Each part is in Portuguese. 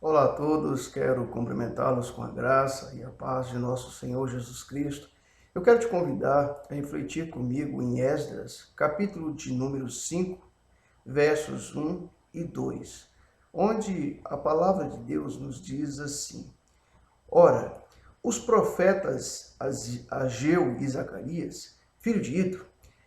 Olá a todos, quero cumprimentá-los com a graça e a paz de nosso Senhor Jesus Cristo. Eu quero te convidar a refletir comigo em Esdras, capítulo de número 5, versos 1 e 2, onde a palavra de Deus nos diz assim: Ora, os profetas Ageu e Zacarias, filho de Ido,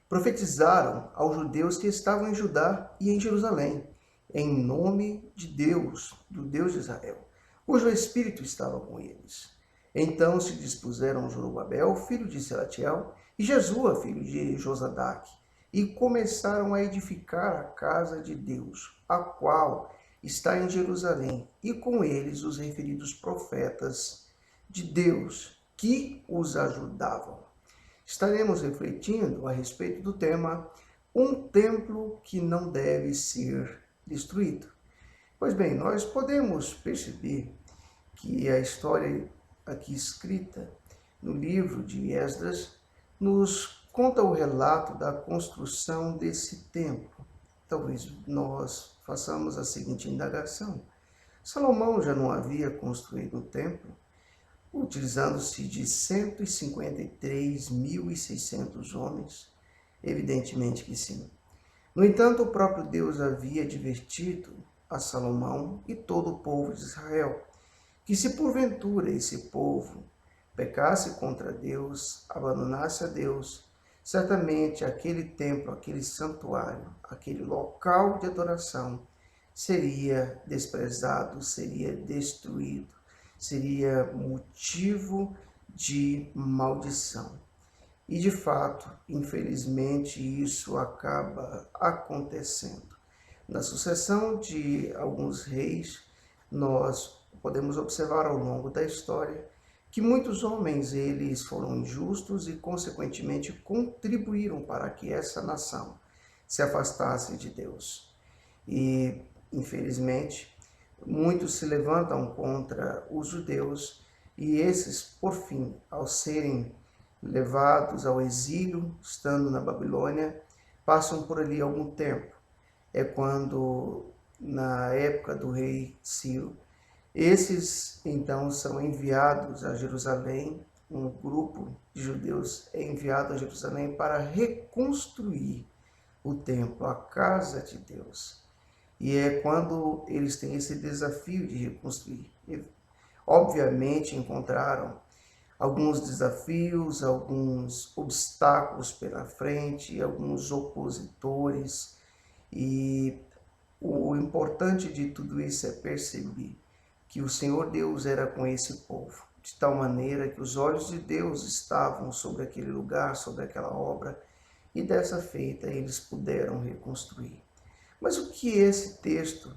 profetizaram aos judeus que estavam em Judá e em Jerusalém, em nome de Deus, do Deus de Israel, cujo Espírito estava com eles. Então se dispuseram Zorobabel, filho de Selatiel, e Jesua, filho de Josadaque, e começaram a edificar a casa de Deus, a qual está em Jerusalém, e com eles os referidos profetas de Deus que os ajudavam. Estaremos refletindo a respeito do tema um templo que não deve ser destruído. Pois bem, nós podemos perceber que a história aqui escrita no livro de Esdras nos conta o relato da construção desse templo. Talvez nós façamos a seguinte indagação: Salomão já não havia construído o templo, utilizando-se de 153.600 homens? Evidentemente que sim. No entanto, o próprio Deus havia advertido a Salomão e todo o povo de Israel que, se porventura esse povo pecasse contra Deus, abandonasse a Deus, certamente aquele templo, aquele santuário, aquele local de adoração seria desprezado, seria destruído, seria motivo de maldição. E de fato, infelizmente, isso acaba acontecendo. Na sucessão de alguns reis, nós podemos observar ao longo da história que muitos homens eles foram injustos e consequentemente contribuíram para que essa nação se afastasse de Deus. E infelizmente muitos se levantam contra os judeus e esses, por fim, ao serem levados ao exílio, estando na Babilônia, passam por ali algum tempo. É quando, na época do rei Ciro, esses então são enviados a Jerusalém, um grupo de judeus é enviado a Jerusalém para reconstruir o templo, a casa de Deus. E é quando eles têm esse desafio de reconstruir. E, obviamente encontraram alguns desafios, alguns obstáculos pela frente, alguns opositores. E o importante de tudo isso é perceber que o Senhor Deus era com esse povo, de tal maneira que os olhos de Deus estavam sobre aquele lugar, sobre aquela obra, e dessa feita eles puderam reconstruir. Mas o que esse texto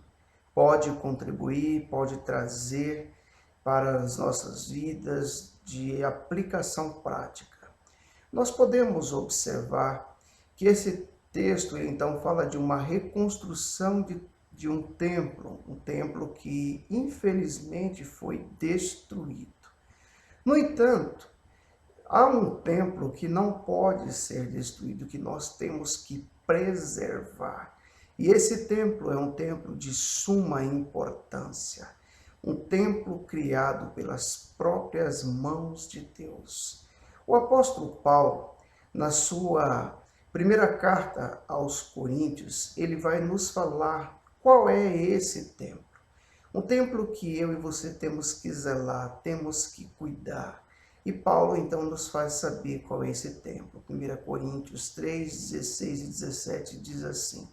pode contribuir, pode trazer para as nossas vidas de aplicação prática? Nós podemos observar que esse texto então fala de uma reconstrução de um templo que infelizmente foi destruído. No entanto, há um templo que não pode ser destruído, que nós temos que preservar. E esse templo é um templo de suma importância, um templo criado pelas próprias mãos de Deus. O apóstolo Paulo, na sua primeira carta aos Coríntios, ele vai nos falar qual é esse templo. Um templo que eu e você temos que zelar, temos que cuidar. E Paulo então nos faz saber qual é esse templo. 1 Coríntios 3, 16 e 17 diz assim: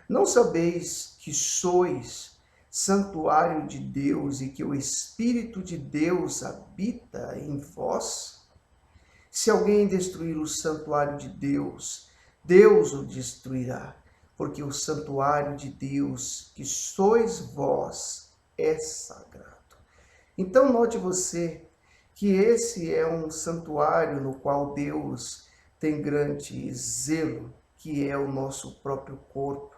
Não sabeis que sois santuário de Deus e que o Espírito de Deus habita em vós? Se alguém destruir o santuário de Deus, Deus o destruirá, porque o santuário de Deus, que sois vós, é sagrado. Então note você que esse é um santuário no qual Deus tem grande zelo, que é o nosso próprio corpo.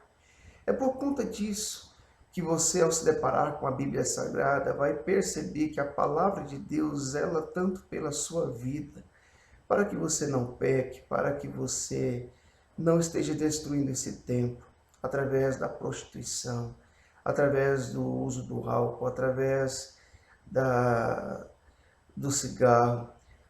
É por conta disso que você, ao se deparar com a Bíblia Sagrada, vai perceber que a palavra de Deus zela tanto pela sua vida, para que você não peque, para que você não esteja destruindo esse templo através da prostituição, através do uso do álcool, através da, do cigarro,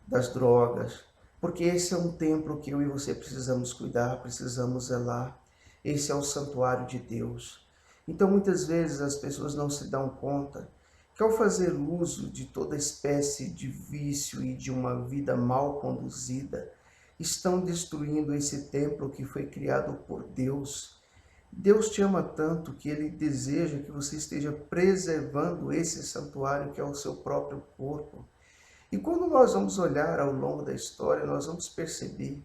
das drogas, porque esse é um templo que eu e você precisamos cuidar, precisamos zelar. Esse é o santuário de Deus. Então, muitas vezes as pessoas não se dão conta que ao fazer uso de toda espécie de vício e de uma vida mal conduzida, estão destruindo esse templo que foi criado por Deus. Deus te ama tanto que Ele deseja que você esteja preservando esse santuário que é o seu próprio corpo. E quando nós vamos olhar ao longo da história, nós vamos perceber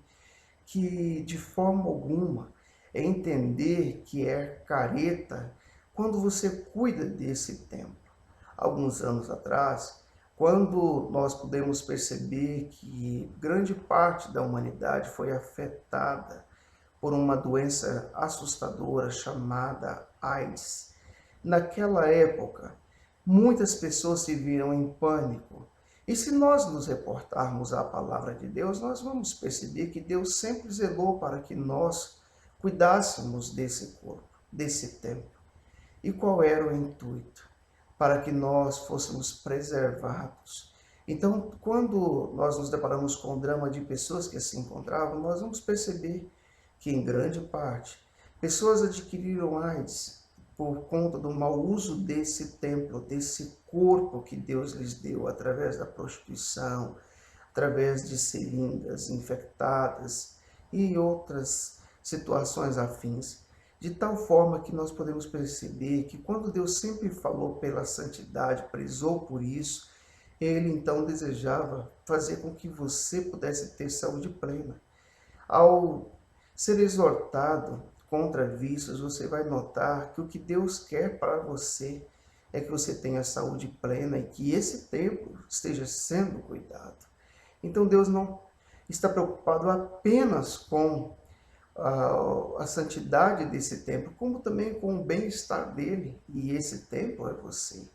que de forma alguma é entender que é careta quando você cuida desse templo. Alguns anos atrás, quando nós pudemos perceber que grande parte da humanidade foi afetada por uma doença assustadora chamada AIDS, naquela época, muitas pessoas se viram em pânico. E se nós nos reportarmos à palavra de Deus, nós vamos perceber que Deus sempre zelou para que nós cuidássemos desse corpo, desse templo. E qual era o intuito? Para que nós fôssemos preservados. Então, quando nós nos deparamos com o drama de pessoas que se encontravam, nós vamos perceber que, em grande parte, pessoas adquiriram AIDS por conta do mau uso desse templo, desse corpo que Deus lhes deu através da prostituição, através de seringas infectadas e outras situações afins. De tal forma que nós podemos perceber que quando Deus sempre falou pela santidade, prezou por isso, Ele então desejava fazer com que você pudesse ter saúde plena. Ao ser exortado contra vícios, você vai notar que o que Deus quer para você é que você tenha saúde plena e que esse templo esteja sendo cuidado. Então Deus não está preocupado apenas com a santidade desse templo, como também com o bem-estar dele. E esse templo é você.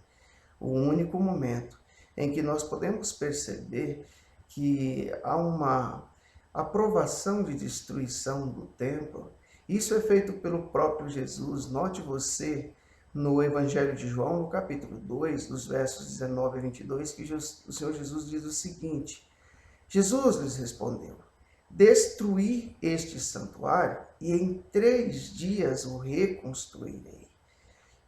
O único momento em que nós podemos perceber que há uma aprovação de destruição do templo, isso é feito pelo próprio Jesus. Note você no Evangelho de João, no capítulo 2, dos versos 19 a 22, que o Senhor Jesus diz o seguinte: Jesus lhes respondeu: destruir este santuário e em 3 dias o reconstruirei.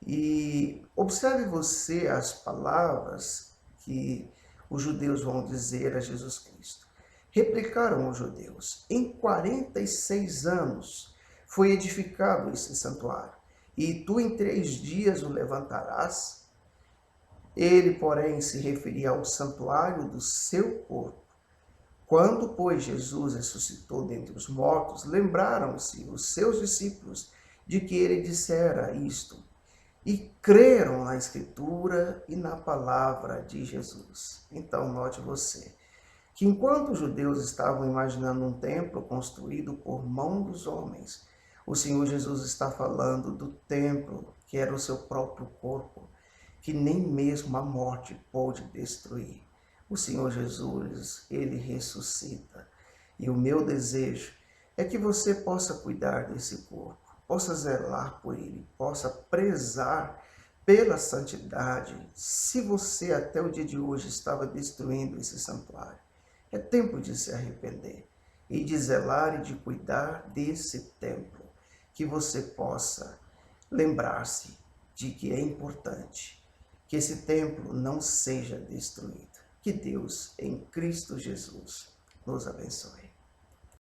E observe você as palavras que os judeus vão dizer a Jesus Cristo. Replicaram os judeus: em 46 anos foi edificado esse santuário, e tu em 3 dias o levantarás? Ele, porém, se referia ao santuário do seu corpo. Quando, pois, Jesus ressuscitou dentre os mortos, lembraram-se os seus discípulos de que ele dissera isto, e creram na Escritura e na palavra de Jesus. Então, note você, que enquanto os judeus estavam imaginando um templo construído por mão dos homens, o Senhor Jesus está falando do templo que era o seu próprio corpo, que nem mesmo a morte pôde destruir. O Senhor Jesus, Ele ressuscita. E o meu desejo é que você possa cuidar desse corpo, possa zelar por ele, possa prezar pela santidade. Se você até o dia de hoje estava destruindo esse santuário, é tempo de se arrepender e de zelar e de cuidar desse templo, que você possa lembrar-se de que é importante que esse templo não seja destruído. Que Deus, em Cristo Jesus, nos abençoe.